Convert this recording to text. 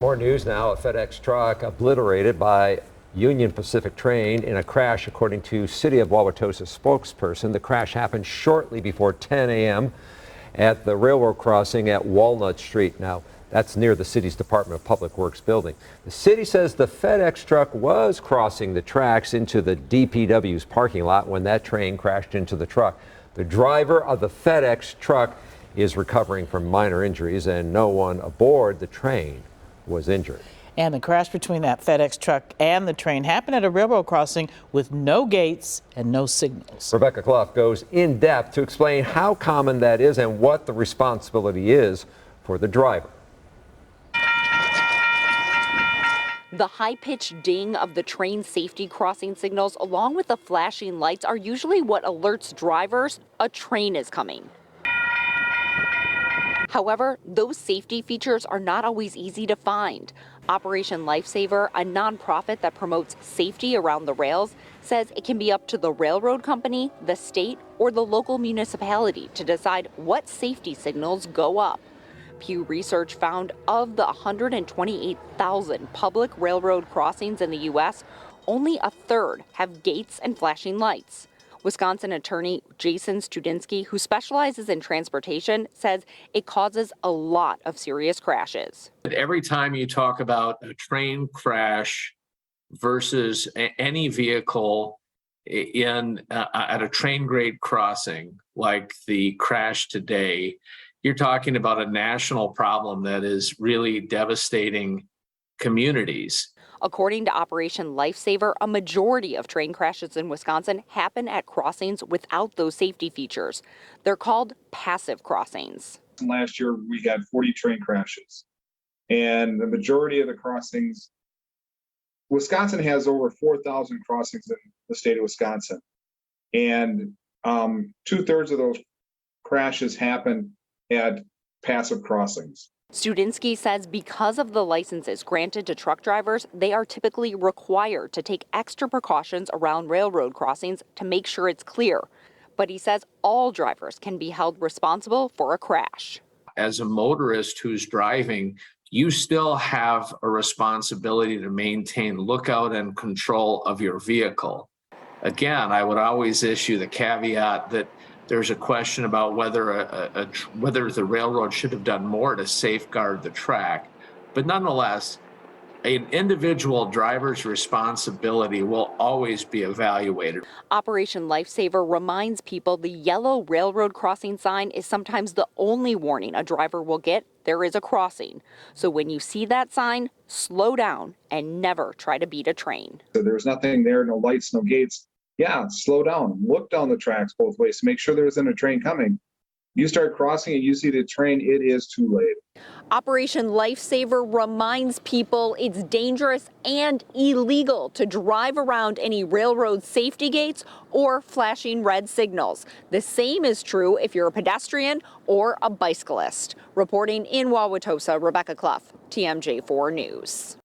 More news now. A FedEx truck obliterated by Union Pacific train in a crash, according to City of Wauwatosa spokesperson. The crash happened shortly before 10 a.m. at the railroad crossing at Walnut Street. Now, that's near the city's Department of Public Works building. The city says the FedEx truck was crossing the tracks into the DPW's parking lot when that train crashed into the truck. The driver of the FedEx truck is recovering from minor injuries, and no one aboard the train was injured. And the crash between that FedEx truck and the train happened at a railroad crossing with no gates and no signals. Rebecca Clough goes in depth to explain how common that is and what the responsibility is for the driver. The high-pitched ding of the train safety crossing signals, along with the flashing lights, are usually what alerts drivers a train is coming. However, those safety features are not always easy to find. Operation Lifesaver, a nonprofit that promotes safety around the rails, says it can be up to the railroad company, the state, or the local municipality to decide what safety signals go up. Pew Research found of the 128,000 public railroad crossings in the U.S., only a third have gates and flashing lights. Wisconsin attorney Jason Studinski, who specializes in transportation, says it causes a lot of serious crashes. Every time you talk about a train crash versus any vehicle at a train grade crossing, like the crash today, you're talking about a national problem that is really devastating communities. According to Operation Lifesaver, a majority of train crashes in Wisconsin happen at crossings without those safety features. They're called passive crossings. Last year, we had 40 train crashes, and the majority of the crossings, Wisconsin has over 4,000 crossings in the state of Wisconsin, and 2/3 of those crashes happen at passive crossings. Studinski says because of the licenses granted to truck drivers, they are typically required to take extra precautions around railroad crossings to make sure it's clear. But he says all drivers can be held responsible for a crash. As a motorist who's driving, you still have a responsibility to maintain lookout and control of your vehicle. Again, I would always issue the caveat that there's a question about whether the railroad should have done more to safeguard the track. But nonetheless, an individual driver's responsibility will always be evaluated. Operation Lifesaver reminds people the yellow railroad crossing sign is sometimes the only warning a driver will get there is a crossing. So when you see that sign, slow down and never try to beat a train. So there's nothing there, no lights, no gates. Yeah, slow down, look down the tracks both ways to make sure there isn't a train coming. You start crossing and you see the train, it is too late. Operation Lifesaver reminds people it's dangerous and illegal to drive around any railroad safety gates or flashing red signals. The same is true if you're a pedestrian or a bicyclist. Reporting in Wauwatosa, Rebecca Clough, TMJ4 News.